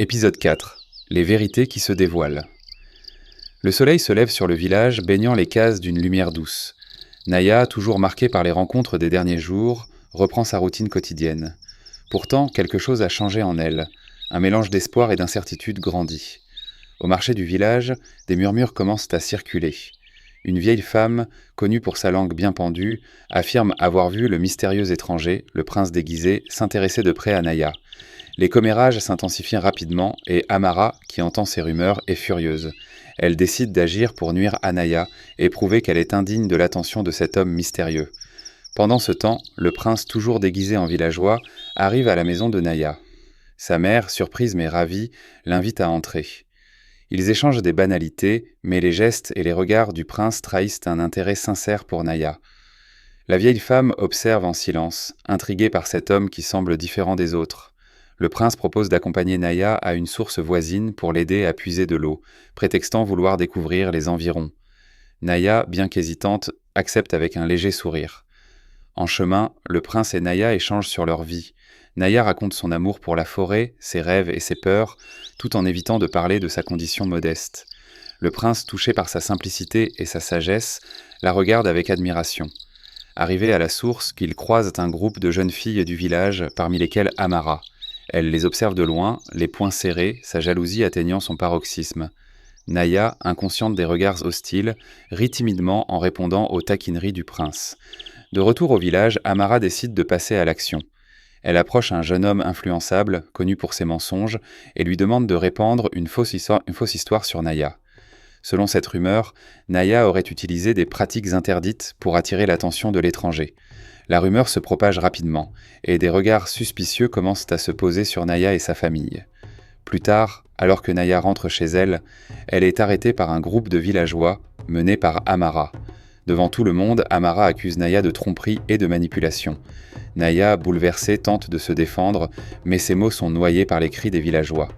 Épisode 4. Les vérités qui se dévoilent. Le soleil se lève sur le village, baignant les cases d'une lumière douce. Naya, toujours marquée par les rencontres des derniers jours, reprend sa routine quotidienne. Pourtant, quelque chose a changé en elle. Un mélange d'espoir et d'incertitude grandit. Au marché du village, des murmures commencent à circuler. Une vieille femme, connue pour sa langue bien pendue, affirme avoir vu le mystérieux étranger, le prince déguisé, s'intéresser de près à Naya. Les commérages s'intensifient rapidement et Amara, qui entend ces rumeurs, est furieuse. Elle décide d'agir pour nuire à Naya et prouver qu'elle est indigne de l'attention de cet homme mystérieux. Pendant ce temps, le prince, toujours déguisé en villageois, arrive à la maison de Naya. Sa mère, surprise mais ravie, l'invite à entrer. Ils échangent des banalités, mais les gestes et les regards du prince trahissent un intérêt sincère pour Naya. La vieille femme observe en silence, intriguée par cet homme qui semble différent des autres. Le prince propose d'accompagner Naya à une source voisine pour l'aider à puiser de l'eau, prétextant vouloir découvrir les environs. Naya, bien qu'hésitante, accepte avec un léger sourire. En chemin, le prince et Naya échangent sur leur vie. Naya raconte son amour pour la forêt, ses rêves et ses peurs, tout en évitant de parler de sa condition modeste. Le prince, touché par sa simplicité et sa sagesse, la regarde avec admiration. Arrivé à la source, qu'ils croisent un groupe de jeunes filles du village, parmi lesquelles Amara. Elle les observe de loin, les poings serrés, sa jalousie atteignant son paroxysme. Naya, inconsciente des regards hostiles, rit timidement en répondant aux taquineries du prince. De retour au village, Amara décide de passer à l'action. Elle approche un jeune homme influençable, connu pour ses mensonges, et lui demande de répandre une fausse histoire sur Naya. Selon cette rumeur, Naya aurait utilisé des pratiques interdites pour attirer l'attention de l'étranger. La rumeur se propage rapidement, et des regards suspicieux commencent à se poser sur Naya et sa famille. Plus tard, alors que Naya rentre chez elle, elle est arrêtée par un groupe de villageois, mené par Amara. Devant tout le monde, Amara accuse Naya de tromperie et de manipulation. Naya, bouleversée, tente de se défendre, mais ses mots sont noyés par les cris des villageois.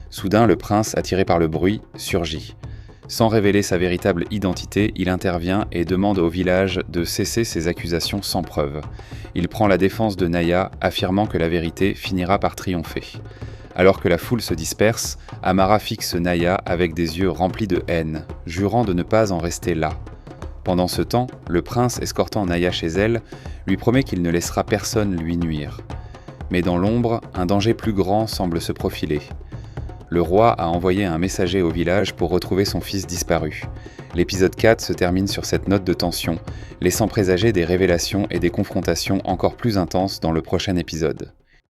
Soudain, le prince, attiré par le bruit, surgit. Sans révéler sa véritable identité, il intervient et demande au village de cesser ses accusations sans preuve. Il prend la défense de Naya, affirmant que la vérité finira par triompher. Alors que la foule se disperse, Amara fixe Naya avec des yeux remplis de haine, jurant de ne pas en rester là. Pendant ce temps, le prince, escortant Naya chez elle, lui promet qu'il ne laissera personne lui nuire. Mais dans l'ombre, un danger plus grand semble se profiler. Le roi a envoyé un messager au village pour retrouver son fils disparu. L'épisode 4 se termine sur cette note de tension, laissant présager des révélations et des confrontations encore plus intenses dans le prochain épisode.